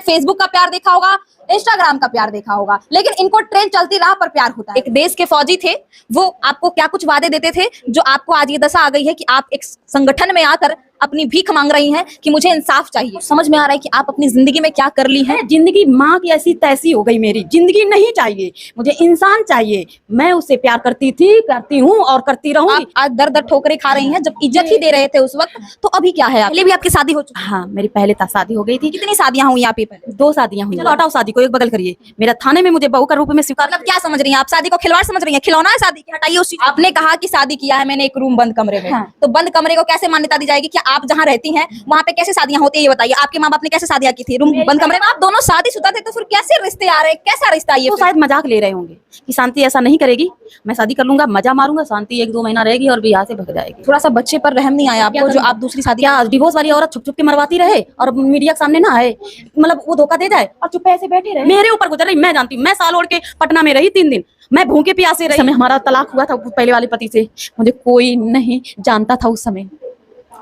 Facebook का प्यार देखा होगा, इंस्टाग्राम का प्यार देखा होगा, लेकिन इनको ट्रेन चलती राह पर प्यार होता है। एक देश के फौजी थे, वो आपको क्या कुछ वादे देते थे जो आपको आज ये दशा आ गई है कि आप एक संगठन में आकर अपनी भीख मांग रही हैं कि मुझे इंसाफ चाहिए। समझ में आ रहा है कि आप अपनी जिंदगी में क्या कर ली है। जिंदगी माँ की ऐसी तैसी हो गई, मेरी जिंदगी नहीं चाहिए, मुझे इंसान चाहिए। मैं उससे प्यार करती थी, करती हूँ और करती रहूंगी। आप आज दर दर ठोकरें खा रही हैं, जब इज्जत ही दे रहे थे उस वक्त, तो अभी क्या है? पहले भी आपकी शादी हो चुकी है? हाँ, मेरी पहले शादी हो गई थी। कितनी शादियां हुई आप? पहले 2 शादियां हुई। चलो हटाओ शादी को, एक बगल करिए। मेरा थाने में मुझे बहू का रूप में स्वीकार। मतलब क्या समझ रही हैं आप? शादी को खिलवाड़ समझ रही हैं? खिलौना है शादी? हटाइए उस चीज। आपने कहा कि शादी किया है मैंने एक रूम बंद कमरे में, हाँ। तो बंद कमरे को कैसे मान्यता दी जाएगी? क्या आप जहाँ रहती हैं वहाँ पे कैसे शादियां होती है ये बताइए। आपके माँ बाप ने कैसे शादियां की थी रूम बंद कमरे में? आप दोनों शादीशुदा थे तो फिर कैसे रिश्ते आ रहे हैं? कैसा रिश्ता ये? तो शायद मजाक ले रहे होंगे कि शांति ऐसा नहीं करेगी, मैं शादी कर लूंगा, मजा मारूंगा, शांति 1-2 महीना रहेगी और यहाँ से भग जाएगी। थोड़ा सा बच्चे पर रहम नहीं आया आपको जो आप दूसरी शादी? क्या डिवोर्स वाली औरत छुप छुप के मरवाती रहे और मीडिया के सामने ना आए, मतलब वो धोखा दे जाए और चुप ऐसे बैठे रहे? मेरे ऊपर गुजर रही, मैं जानती हूँ। मैं साल ओढ़ के पटना में रही 3 दिन, मैं भूखे प्यासे रही। समय हमारा तलाक हुआ था पहले वाले पति से, मुझे कोई नहीं जानता था उस समय,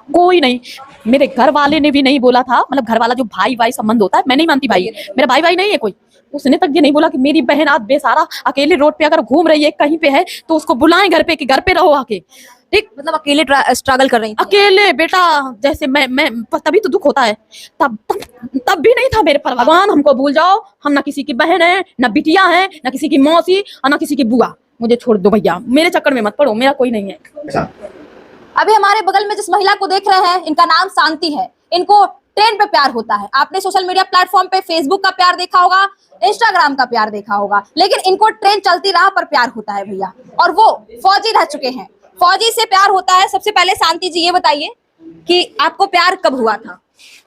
कोई नहीं। मेरे घर वाले ने भी नहीं बोला था, मतलब घर वाला जो भाई भाई संबंध होता है, मैं नहीं मानती भाई, मेरा भाई भाई नहीं है कोई। उसने तक ये नहीं बोला कि मेरी बहन आज बेसहारा अकेले रोड पे अगर घूम रही है कहीं पे है तो उसको बुलाएं घर पे कि घर पे रहो आके। ठीक, मतलब अकेले स्ट्रगल कर रही थी? अकेले बेटा, जैसे मैं तभी तो दुख होता है। तब भी नहीं था मेरे पर। भगवान हमको भूल जाओ, हम ना किसी की बहन है, ना बिटिया है, ना किसी की मौसी और ना किसी की बुआ। मुझे छोड़ दो भैया, मेरे चक्कर में मत पड़ो, मेरा कोई नहीं है। अभी हमारे बगल में जिस महिला को देख रहे हैं, इनका नाम शांति है। इनको ट्रेन पे प्यार होता है। आपने सोशल मीडिया प्लेटफॉर्म पे फेसबुक का प्यार देखा होगा, इंस्टाग्राम का प्यार देखा होगा, लेकिन इनको ट्रेन चलती राह पर प्यार होता है भैया। और वो फौजी रह चुके हैं, फौजी से प्यार होता है। सबसे पहले शांति जी ये बताइए कि आपको प्यार कब हुआ था?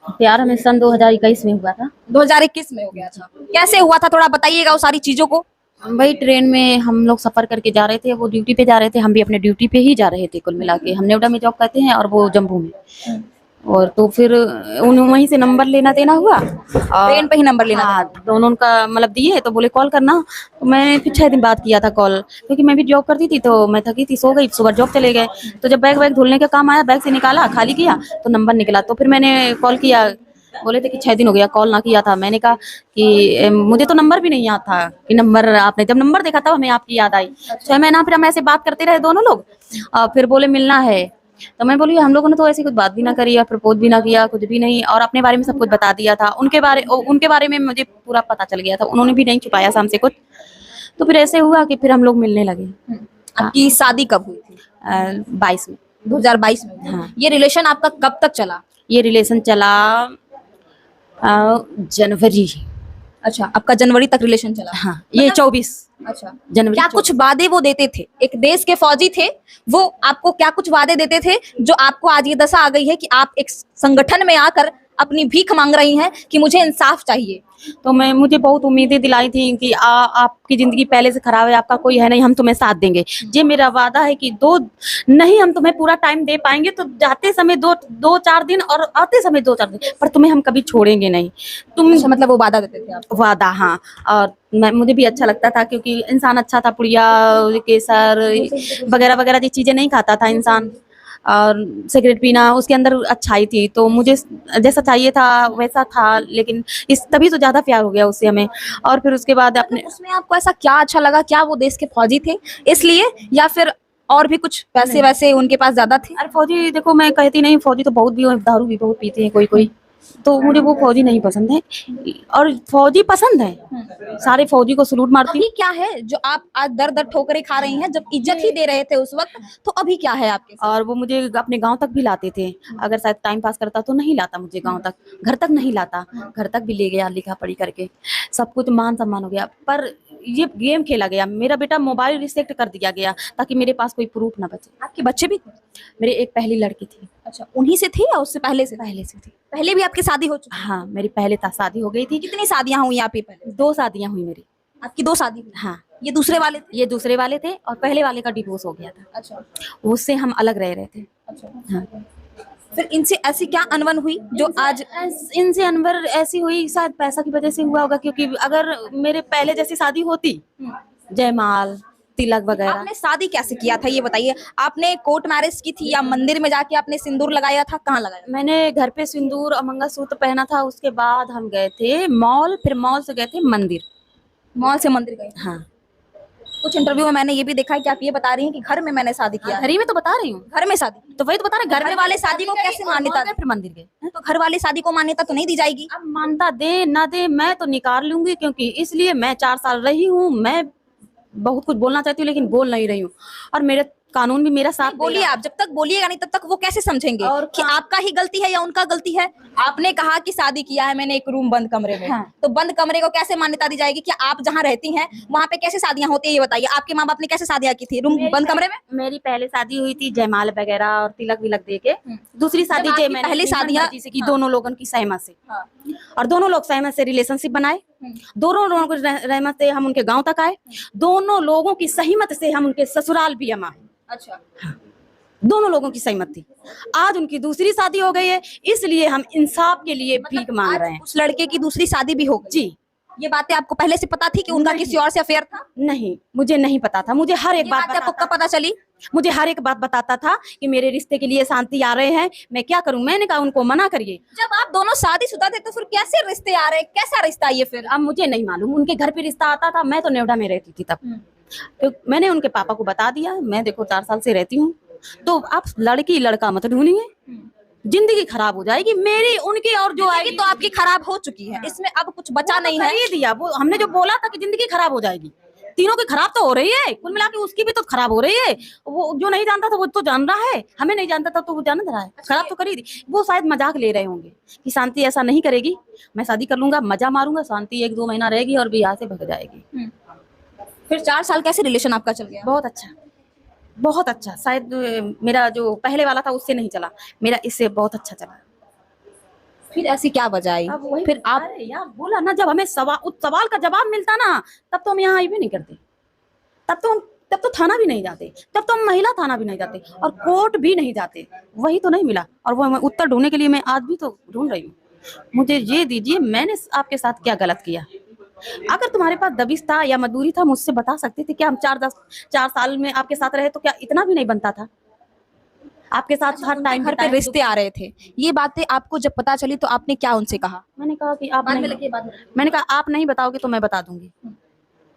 प्यार हमें सन 2021 में हुआ था। 2021 में हो गया था? कैसे हुआ था थोड़ा बताइएगा वो सारी चीजों को। भाई ट्रेन में हम लोग सफर करके जा रहे थे, वो ड्यूटी पे जा रहे थे, हम भी अपने ड्यूटी पे ही जा रहे थे। कुल मिला के हम नेवडा में जॉब करते हैं और वो जम्मू में। और तो फिर वहीं से नंबर लेना देना हुआ, ट्रेन पे ही नंबर लेना। हाँ, दोनों का मतलब दिए तो बोले कॉल करना। तो मैंने फिर 6 दिन बाद किया था कॉल, क्योंकि मैं भी जॉब करती थी तो मैं थकी थी, सो गई। सुबह जॉब चले गए, तो जब बैग धुलने का काम आया, बैग से निकाला, खाली किया तो नंबर निकला। तो फिर मैंने कॉल किया, बोले थे कि 6 दिन हो गया कॉल ना किया था। मैंने कहा कि मुझे तो नंबर भी नहीं याद था कि नंबर आपने, जब नंबर देखा तब हमें आपकी याद आई। 6 महीना फिर हम ऐसे बात करते रहे दोनों लोग, फिर बोले मिलना है। तो मैं बोली हम लोगों ने तो ऐसी कुछ बात भी ना करी, या प्रपोज भी ना किया, कुछ भी नहीं, और अपने बारे में सब कुछ बता दिया था। उनके बारे में मुझे पूरा पता चल गया था, उन्होंने भी नहीं छुपाया हमसे कुछ। तो फिर ऐसे हुआ कि फिर हम लोग मिलने लगे। आपकी शादी कब हुई थी? 22 में। 2022 में। हाँ। ये रिलेशन आपका कब तक चला? ये रिलेशन चला जनवरी। अच्छा, आपका जनवरी तक रिलेशन चला? हाँ, ये 24 अच्छा, जनवरी। क्या कुछ वादे वो देते थे? एक देश के फौजी थे, वो आपको क्या कुछ वादे देते थे जो आपको आज ये दशा आ गई है कि आप एक संगठन में आकर अपनी भीख मांग रही हैं कि मुझे इंसाफ चाहिए? तो मुझे बहुत उम्मीदें दिलाई थी कि आपकी जिंदगी पहले से खराब है, आपका कोई है नहीं, हम तुम्हें साथ देंगे। ये मेरा वादा है कि नहीं हम तुम्हें पूरा टाइम दे पाएंगे, तो जाते समय 2-4 दिन और आते समय 2-4 दिन, पर तुम्हें हम कभी छोड़ेंगे नहीं। तुम अच्छा, मतलब वो वादा देते थे आपको? वादा, हाँ। और मुझे भी अच्छा लगता था क्योंकि इंसान अच्छा था, पुड़िया, केसर वगैरह वगैरह ये चीजें नहीं खाता था इंसान, और सिगरेट पीना, उसके अंदर अच्छाई थी। तो मुझे जैसा चाहिए था वैसा था, लेकिन तभी तो ज्यादा प्यार हो गया उससे हमें। और फिर उसके बाद अपने उसमें आपको ऐसा क्या अच्छा लगा? क्या वो देश के फौजी थे इसलिए, या फिर और भी कुछ पैसे वैसे उनके पास ज्यादा थे? अरे फौजी देखो, मैं कहती नहीं, फौजी तो बहुत भी दारू भी बहुत पीते हैं कोई कोई, तो मुझे वो फौजी नहीं पसंद है। और फौजी पसंद है, सारे फौजी को सलूट मारती। अभी क्या है जो आप आज दर दर ठोकरें खा रही हैं, जब इज्जत ही दे रहे थे उस वक्त, तो अभी क्या है आपके साथ? और वो मुझे अपने गांव तक भी लाते थे, अगर शायद टाइम पास करता तो नहीं लाता मुझे गांव तक, घर तक नहीं लाता, घर तक भी ले गया लिखा पढ़ी करके, सब कुछ मान सम्मान हो गया। पर ये गेम खेला गया, मेरा बेटा मोबाइल रिसेक्ट कर दिया गया ताकि मेरे पास कोई प्रूफ ना बचे। आपके बच्चे भी थे? मेरे एक पहली लड़की थी। अच्छा, उन्हीं से थी या उससे पहले से? पहले से थी। पहले भी आपकी शादी हो चुकी? हाँ, मेरी पहले शादी हो गई थी। कितनी शादियां हुई आपकी पहले? 2 शादियां हुई मेरी। आपकी 2 शादी हुई? हाँ, ये दूसरे वाले थे? ये दूसरे वाले थे और पहले वाले का डिवोर्स हो गया था। अच्छा। उससे हम अलग रह रहे थे। अच्छा, हाँ। फिर इनसे ऐसी क्या अनबन हुई जो आज? इनसे अनबर ऐसी हुई, शायद पैसा की वजह से हुआ होगा, क्योंकि अगर मेरे पहले जैसी शादी होती, जयमाल, तिलक वगैरह। आपने शादी कैसे किया था ये बताइए? आपने कोर्ट मैरिज की थी या मंदिर में जाके आपने सिंदूर लगाया था? कहाँ लगाया? मैंने घर पे सिंदूर और मंगलसूत्र पहना था, उसके बाद हम गए थे मॉल, फिर मॉल से गए थे मंदिर। मॉल से मंदिर गए? हाँ, कुछ इंटरव्यू में मैंने ये भी देखा है कि आप ये बता रही हैं कि घर में मैंने शादी किया है। घर ही में तो बता रही हूँ। घर में शादी? तो वही तो बता रहे, घर वाले शादी को कैसे मान्यता गए, फिर मंदिर गए। तो घर वाले शादी को मान्यता तो नहीं दी जाएगी? अब मानता दे ना दे, मैं तो निकाल लूंगी, क्योंकि इसलिए मैं 4 साल रही हूँ। मैं बहुत कुछ बोलना चाहती हूँ लेकिन बोल नहीं रही हूँ, और मेरे कानून भी मेरा साथ बोलिए आप, जब तक बोलिएगा नहीं तब तक वो कैसे समझेंगे और कि आपका ही गलती है या उनका गलती है? आपने कहा कि शादी किया है मैंने एक रूम बंद कमरे में। हाँ। तो बंद कमरे को कैसे मान्यता दी जाएगी कि आप जहाँ रहती हैं वहाँ पे कैसे शादियां होती है ये बताइए? आपके माँ बाप ने कैसे शादियां की थी रूम बंद कमरे में? मेरी पहले शादी हुई थी जयमाल वगैरह और तिलक विलक दे के। दूसरी शादी जब जो आपकी मैंने पहली शादियां की दोनों लोगों की सहमत से, और दोनों लोग सहमत से रिलेशनशिप बनाए। दोनों लोगों को रहमत से हम उनके गांव तक आए। दोनों लोगों की सहमत से हम उनके ससुराल भी हम आए। अच्छा। दोनों लोगों की सहमत थी। आज उनकी दूसरी शादी हो गई है, इसलिए हम इंसाफ के लिए भीख मांग रहे हैं। उस लड़के की दूसरी शादी भी हो गई? जी। ये बातें आपको पहले से पता थी कि उनका किसी और से अफेयर था? नहीं, मुझे नहीं पता था। मुझे हर एक ये बात बात आपको कब पता चली? मुझे हर एक बात बताता था कि मेरे रिश्ते के लिए शांति आ रहे हैं, मैं क्या करूं? मैंने कहा उनको मना करिए। जब आप दोनों शादीशुदा थे तो फिर कैसे रिश्ते आ रहे? कैसा रिश्ता ये फिर? अब मुझे नहीं मालूम, उनके घर पे रिश्ता आता था। मैं तो नोएडा में रहती थी तब। तो मैंने उनके पापा को बता दिया, मैं देखो 4 साल से रहती हूँ, तो आप लड़की लड़का मत ढूंढिए, जिंदगी खराब हो जाएगी मेरी उनकी, और जो आएगी तो आपकी खराब हो चुकी है, इसमें अब कुछ बचा नहीं है। ये दिया वो हमने जो बोला था कि जिंदगी खराब हो जाएगी, तीनों की खराब तो हो रही है, कुल मिला के उसकी भी तो खराब हो रही है। वो जो नहीं जानता था वो तो जान रहा है, हमें नहीं जानता था तो वो जान रहा है। खराब तो करी थी। वो शायद मजाक ले रहे होंगे कि शांति ऐसा नहीं करेगी, मैं शादी कर लूंगा, मजा मारूंगा, शांति 1-2 महीना रहेगी और भी यहाँ से भग जाएगी। फिर 4 साल कैसे रिलेशन आपका चल गया? बहुत अच्छा, बहुत अच्छा। शायद मेरा जो पहले वाला था उससे नहीं चला, मेरा इससे बहुत अच्छा चला। फिर ऐसी क्या वजह आई? फिर आप यार बोला ना, जब हमें उस सवाल का जवाब मिलता ना, तब तो हम यहाँ आई भी नहीं करते। तब तो थाना भी नहीं जाते, तब तो हम महिला थाना भी नहीं जाते और कोर्ट भी नहीं जाते। वही तो नहीं मिला, और वो उत्तर ढूंढने के लिए मैं आज भी तो ढूंढ रही हूँ। मुझे ये दीजिए, मैंने आपके साथ क्या गलत किया? अगर तुम्हारे पास दबिश था या मजबूरी था, मुझसे बता सकते थे। क्या हम 4 साल में आपके साथ रहे तो क्या इतना भी नहीं बनता था? आपके साथ हर टाइम घर पे रिश्ते आ रहे थे, ये बातें आपको जब पता चली तो आपने क्या उनसे कहा? मैंने कहा कि आप मैंने कहा आप नहीं बताओगे तो मैं बता दूंगी।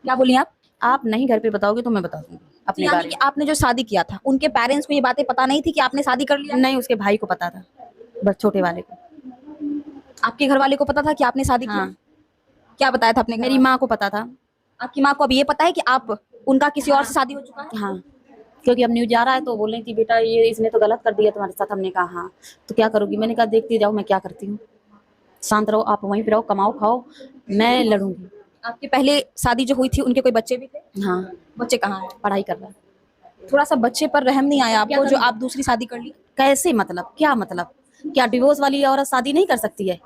क्या बोली आप नहीं घर पे बताओगे तो मैं बता दूंगी अपने बारे में। आपने जो शादी किया था उनके पेरेंट्स को ये बातें पता नहीं थी कि आपने शादी कर लिया? नहीं, उसके भाई को पता था, बस छोटे वाले को। आपके घर वाले को पता था कि आपने शादी की? क्या बताया था अपने? मेरी माँ को पता था। आपकी माँ को अब ये पता है कि आप उनका किसी और से शादी हो चुका है? हाँ, क्योंकि अब न्यूज आ रहा है तो बोल रही थी बेटा ये इसने तो गलत कर दिया तुम्हारे साथ। हमने कहा हाँ, तो क्या करोगी? मैंने कहा देखती जाओ मैं क्या करती हूँ, शांत रहो, आप वहीं पे रहो, कमाओ खाओ, मैं लड़ूंगी। आपकी पहले शादी जो हुई थी उनके कोई बच्चे भी थे? हाँ। बच्चे कहाँ हैं? पढ़ाई कर रहा है। थोड़ा सा बच्चे पर रहम नहीं आया आपको जो आप दूसरी शादी कर ली? कैसे मतलब? क्या मतलब? क्या डिवोर्स वाली औरत शादी नहीं कर सकती है?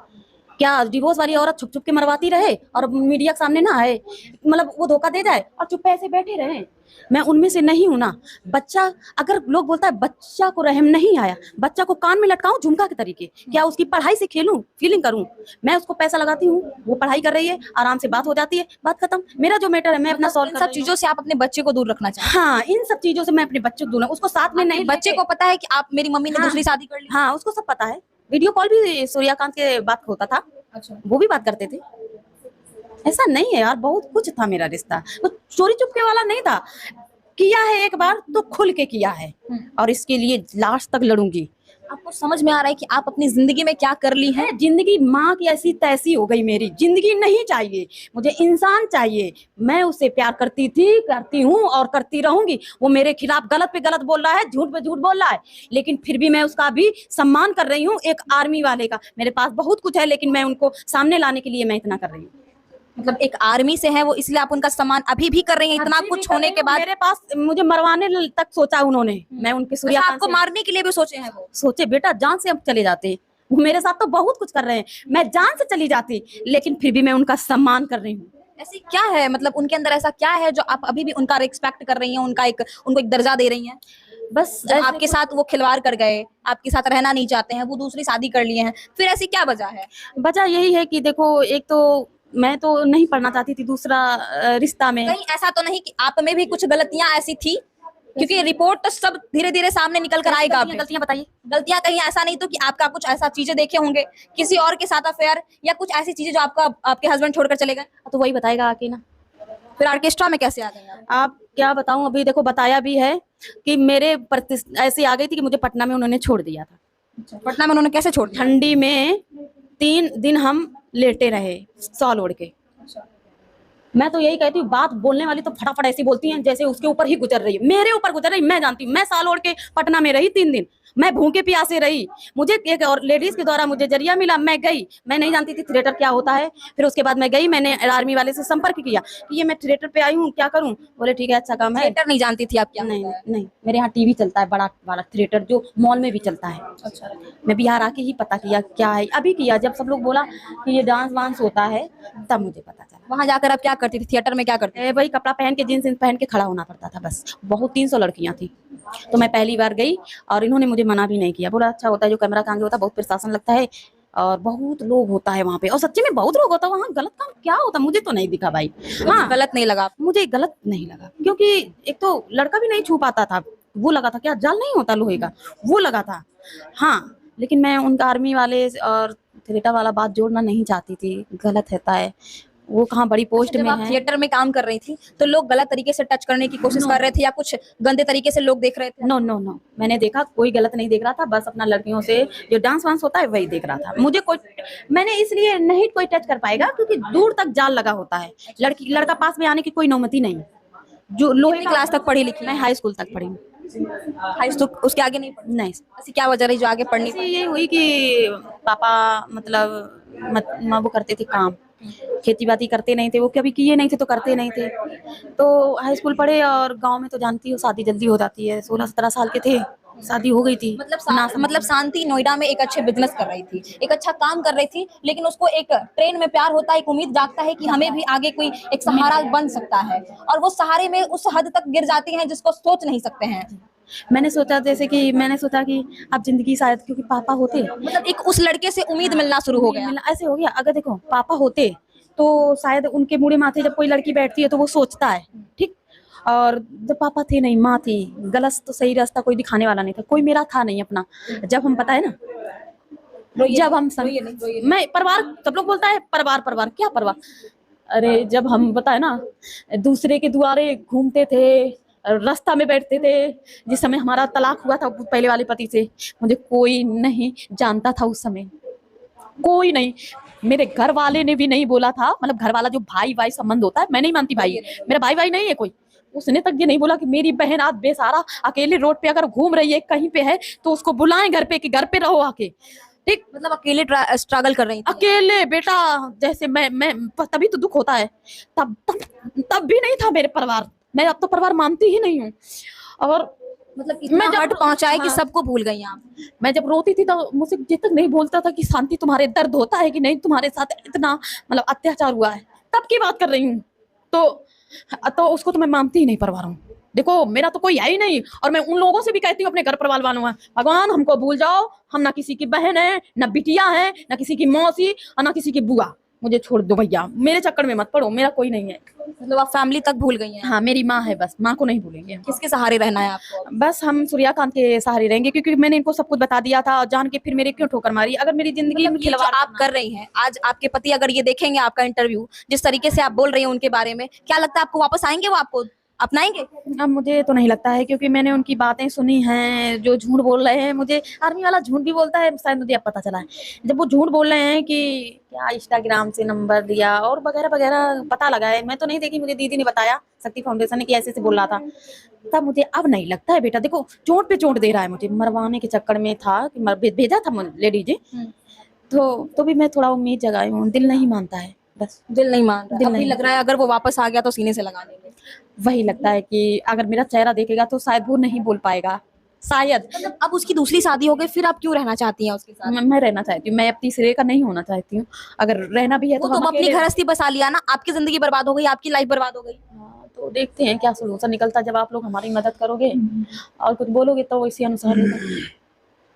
क्या डिवोर्स वाली औरत छुप छुप के मरवाती रहे और मीडिया के सामने ना आए? मतलब वो धोखा दे जाए और चुप ऐसे बैठे रहे? मैं उनमें से नहीं हूं ना। बच्चा, अगर लोग बोलता है बच्चा को रहम नहीं आया, बच्चा को कान में लटकाऊं झुमका के तरीके, क्या उसकी पढ़ाई से खेलूं, फीलिंग करूं? मैं उसको पैसा लगाती हूँ, वो पढ़ाई कर रही है, आराम से बात हो जाती है, बात खत्म। मेरा जो मैटर है मैं अपना सॉल्व कर रही हूं। सब चीजों से आप अपने बच्चे को दूर रखना चाहते हैं? हाँ, इन सब चीजों से मैं अपने बच्चे को दूर, उसको साथ में नहीं। बच्चे को पता है कि आप मेरी मम्मी ने दूसरी शादी कर ली? हाँ, उसको सब पता है। वीडियो कॉल भी सूर्यकांत के बात होता था। अच्छा। वो भी बात करते थे। ऐसा नहीं है यार, बहुत कुछ था मेरा रिश्ता, वो चोरी चुपके वाला नहीं था। किया है एक बार तो खुल के किया है, और इसके लिए लास्ट तक लड़ूंगी। आपको समझ में आ रहा है कि आप अपनी जिंदगी में क्या कर ली है? जिंदगी माँ की ऐसी तैसी हो गई। मेरी जिंदगी नहीं चाहिए, मुझे इंसान चाहिए। मैं उससे प्यार करती थी, करती हूँ और करती रहूंगी। वो मेरे खिलाफ गलत पे गलत बोल रहा है, झूठ पे झूठ बोल रहा है, लेकिन फिर भी मैं उसका भी सम्मान कर रही हूँ। एक आर्मी वाले का मेरे पास बहुत कुछ है, लेकिन मैं उनको सामने लाने के लिए मैं इतना कर रही हूँ। मतलब एक आर्मी से है वो, इसलिए आप उनका सम्मान अभी भी कर रही हैं इतना कुछ होने के बाद? मेरे पास मुझे मरवाने तक सोचा उन्होंने। मैं उनके सूर्यकांत आपको मारने के लिए भी सोचे हैं वो? सोचे बेटा, जान से अब चले जाते। वो मेरे साथ तो बहुत कुछ कर रहे हैं, मैं जान से चली जाती, लेकिन फिर भी मैं उनका सम्मान कर रही हूँ। ऐसी क्या है, मतलब उनके अंदर ऐसा क्या है जो आप अभी भी उनका रिस्पेक्ट कर रही हैं, उनको एक दर्जा दे रही हैं? बस आपके साथ वो खिलवाड़ कर गए, आपके साथ रहना नहीं चाहते हैं, वो दूसरी शादी कर लिए हैं, फिर ऐसी क्या वजह है? वजह यही है कि देखो, एक तो मैं तो नहीं पढ़ना चाहती थी दूसरा रिश्ता में। कहीं ऐसा तो नहीं कि आप में भी कुछ गलतियां ऐसी थी, क्योंकि रिपोर्ट तो सब धीरे धीरे सामने निकल कर आएगा। गलतियां बताइए। गलतियां कहीं ऐसा नहीं तो कि आपका कुछ ऐसा चीजें देखे होंगे, किसी और के साथ अफेयर या कुछ ऐसी चीजें जो आपका आपके हस्बैंड छोड़कर चले गए? तो वही बताएगा आके ना। फिर ऑर्केस्ट्रा में कैसे आ गए आप क्या बताऊं, अभी देखो बताया भी है कि मेरे ऐसी आ गई थी कि मुझे पटना में उन्होंने छोड़ दिया था। पटना में उन्होंने कैसे छोड़ दिया? ठंडी में 3 दिन हम लेटे रहे शॉल ओढ़ के। मैं तो यही कहती हूँ, बात बोलने वाली तो फटाफट ऐसी बोलती हैं जैसे उसके ऊपर ही गुजर रही है, मेरे ऊपर गुजर रही। मैं जानती हूँ, मैं साल ओढ़ के पटना में रही 3 दिन, मैं भूखे प्यासे रही। मुझे एक और लेडीज के द्वारा मुझे जरिया मिला, मैं गई। मैं नहीं जानती थी थिएटर क्या होता है। फिर उसके बाद मैं गई, मैंने आर्मी वाले से संपर्क किया कि ये मैं थिएटर पे आई हूँ, क्या करूँ? बोले ठीक है, अच्छा काम है। थिएटर नहीं जानती थी आप क्या? नहीं नहीं, मेरे यहाँ टीवी चलता है, बड़ा वाला थिएटर जो मॉल में भी चलता है। अच्छा। मैं बिहार आके ही पता किया क्या है, अभी किया जब सब लोग बोला कि ये डांस वांस होता है, तब मुझे पता चला। वहां जाकर आप क्या करती थी? थिएटर में क्या करती थी? वही कपड़ा पहन के, जींस पहन के खड़ा होना पड़ता था बस। बहुत 300 लड़कियां थी, तो मैं पहली बार गई और इन्होंने मुझे मना भी नहीं किया। बोला अच्छा होता है, जो कैमरा के आगे होता है बहुत प्रशासन लगता है और बहुत लोग होता है वहाँ पे, और सच्ची में बहुत लोग होता है वहाँ। गलत काम क्या होता मुझे तो नहीं दिखा भाई। हाँ, गलत नहीं लगा? मुझे गलत नहीं लगा, क्योंकि एक तो लड़का भी नहीं छू पाता था, वो लगा था क्या जाल नहीं होता लोहे का, वो लगा था। हाँ, लेकिन मैं उनका आर्मी वाले और थिएटर वाला बात जोड़ना नहीं चाहती थी, गलत होता है। वो कहाँ बड़ी पोस्ट में आप है। थिएटर में काम कर रही थी तो लोग गलत तरीके से टच करने की कोशिश कर रहे थे या कुछ गंदे तरीके से लोग देख रहे थे? नो नो नो, मैंने देखा कोई गलत नहीं देख रहा था, बस अपना लड़कियों से जो डांस वांस होता है वही देख रहा था। मुझे कोई, मैंने इसलिए नहीं कोई टच कर पाएगा क्योंकि दूर तक जाल लगा होता है। लड़का पास में आने की कोई नौमती नहीं। जो लोहे क्लास तक पढ़ी लिखी? मैं हाई स्कूल तक पढ़ी हूँ। हाई स्कूल, उसके आगे नहीं पढ़ी? नहीं। ऐसी क्या वजह रही जो आगे पढ़नी? ये हुई कि पापा मतलब वो करते थे काम, खेती बाती करते नहीं थे, वो कभी किए नहीं थे तो करते नहीं थे। तो हाई स्कूल पढ़े और गांव में तो जानती हो शादी जल्दी हो जाती है। 16-17 साल के थे, शादी हो गई थी। मतलब शांति नोएडा में एक अच्छे बिजनेस कर रही थी, एक अच्छा काम कर रही थी, लेकिन उसको एक ट्रेन में प्यार होता है, एक उम्मीद जागता है कि हमें भी आगे कोई एक सहारा बन सकता है, और वो सहारे में उस हद तक गिर जाती हैं जिसको सोच नहीं सकते हैं। मैंने सोचा कि अब जिंदगी शायद, क्योंकि पापा होते, मतलब एक उस लड़के से उम्मीद मिलना शुरू हो गया। ऐसे हो गया। अगर देखो पापा होते तो शायद उनके मुड़े माथे जब कोई लड़की बैठती है तो वो सोचता है, ठीक। और जब पापा थे नहीं, माँ थी, गलत तो सही रास्ता कोई दिखाने वाला नहीं था, कोई मेरा था नहीं अपना। जब हम पता है ना, जब हम मैं परिवार, सब लोग बोलता है परिवार क्या परिवार। अरे जब हम पता है ना दूसरे के दुआरे घूमते थे, रास्ता में बैठते थे, जिस समय हमारा तलाक हुआ था पहले वाले पति से, मुझे कोई नहीं जानता था उस समय, कोई नहीं। मेरे घर वाले ने भी नहीं बोला था, मतलब घर वाला जो भाई संबंध होता है, मैं नहीं मानती भाई, मेरा भाई नहीं है कोई, उसने तक ये नहीं बोला कि मेरी बहन आज बेसहारा अकेले रोड पे अगर घूम रही है कहीं पे है तो उसको बुलाएं घर पे कि घर पे रहो आके, ठीक। मतलब अकेले स्ट्रगल कर रही थी? अकेले बेटा, जैसे मैं तभी तो दुख होता है। तब भी नहीं था मेरे परिवार, मैं अब तो परिवार मानती ही नहीं हूँ। और मतलब इतना हर्ट पहुंचाए कि सबको भूल गई आप। मैं जब रोती थी तो मुझसे ये तक नहीं बोलता था कि शांति तुम्हारे दर्द होता है कि नहीं, तुम्हारे साथ इतना मतलब अत्याचार हुआ है, तब की बात कर रही हूँ। तो उसको तो मैं मानती ही नहीं परिवार हूँ। देखो मेरा तो कोई है ही नहीं, और मैं उन लोगों से भी कहती हूँ अपने घर परिवार वालों, भगवान हमको भूल जाओ, हम ना किसी की बहन है, ना बिटिया है, ना किसी की मौसी और ना किसी की बुआ, मुझे छोड़ दो भैया, मेरे चक्कर में मत पड़ो, मेरा कोई नहीं है। मतलब आप फैमिली तक भूल गई हैं? हाँ, मेरी माँ है बस, माँ को नहीं भूलेंगे। किसके सहारे रहना है आपको? बस हम सूर्यकांत के सहारे रहेंगे, क्योंकि मैंने इनको सब कुछ बता दिया था, और जान के फिर मेरे क्यों ठोकर मारी। अगर मेरी जिंदगी में खिलवाड़ आप कर रही हैं, आज आपके पति अगर ये देखेंगे आपका इंटरव्यू, जिस तरीके से आप बोल रही हैं उनके बारे में, क्या लगता है आपको वापस आएंगे, वो आपको अपनाएंगे? अब मुझे तो नहीं लगता है, क्योंकि मैंने उनकी बातें सुनी हैं, जो झूठ बोल रहे हैं। मुझे आर्मी वाला झूठ भी बोलता है, शायद मुझे अब पता चला है। जब वो झूठ बोल रहे हैं कि क्या इंस्टाग्राम से नंबर दिया और वगैरह वगैरह, पता लगा है, मैं तो नहीं देखी, मुझे दीदी ने बताया, शक्ति फाउंडेशन ने, कि ऐसे बोल रहा था। तब मुझे अब नहीं लगता है बेटा। देखो चोट पे चोट दे रहा है मुझे, मरवाने के चक्कर में था कि भेजा था लेडीज, तो भी मैं थोड़ा उम्मीद जगाई हूँ, दिल नहीं मानता है, बस दिल नहीं मान रहा। अभी लग रहा है अगर वो वापस आ गया तो सीने से लगा लेंगे। वही लगता है कि अगर मेरा चेहरा देखेगा तो शायद वो नहीं बोल पाएगा, शायद। मतलब अब उसकी दूसरी शादी हो गई, फिर आप क्यों रहना चाहती हैं उसके साथ? मैं रहना चाहती हूँ, मैं अब तीसरे का नहीं होना चाहती हूँ। अगर रहना भी है तो अपनी गृहस्थी बसा लिया ना, आपकी जिंदगी बर्बाद हो गई, आपकी लाइफ बर्बाद हो गई। तो देखते हैं क्या सोल्यूशन निकलता है, जब आप लोग हमारी मदद करोगे और कुछ बोलोगे तो इसी अनुसार होगा।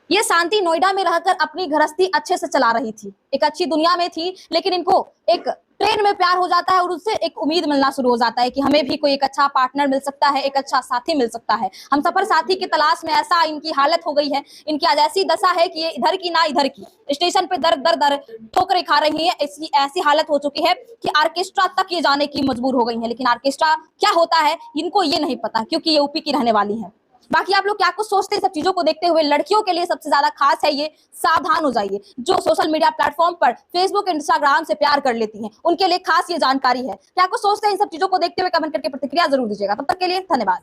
ये शांति नोएडा में रहकर अपनी गृहस्थी अच्छे से चला रही थी, एक अच्छी दुनिया में थी, लेकिन इनको एक ट्रेन में प्यार हो जाता है और उससे एक उम्मीद मिलना शुरू हो जाता है कि हमें भी कोई एक अच्छा पार्टनर मिल सकता है, एक अच्छा साथी मिल सकता है। हम सफर साथी की तलाश में ऐसा इनकी हालत हो गई है, इनकी आज ऐसी दशा है कि ये इधर की ना इधर की, स्टेशन पे दर दर दर ठोकरें खा रही हैं। ऐसी हालत हो चुकी है कि ऑर्केस्ट्रा तक ये जाने की मजबूर हो गई है। लेकिन ऑर्केस्ट्रा क्या होता है इनको ये नहीं पता, क्योंकि ये यूपी की रहने वाली है। बाकी आप लोग क्या कुछ सोचते हैं सब चीजों को देखते हुए? लड़कियों के लिए सबसे ज्यादा खास है ये, सावधान हो जाइए। जो सोशल मीडिया प्लेटफॉर्म पर फेसबुक इंस्टाग्राम से प्यार कर लेती हैं, उनके लिए खास ये जानकारी है। क्या कुछ सोचते हैं इन सब चीजों को देखते हुए? कमेंट करके प्रतिक्रिया जरूर दीजिएगा। तब तक के लिए धन्यवाद।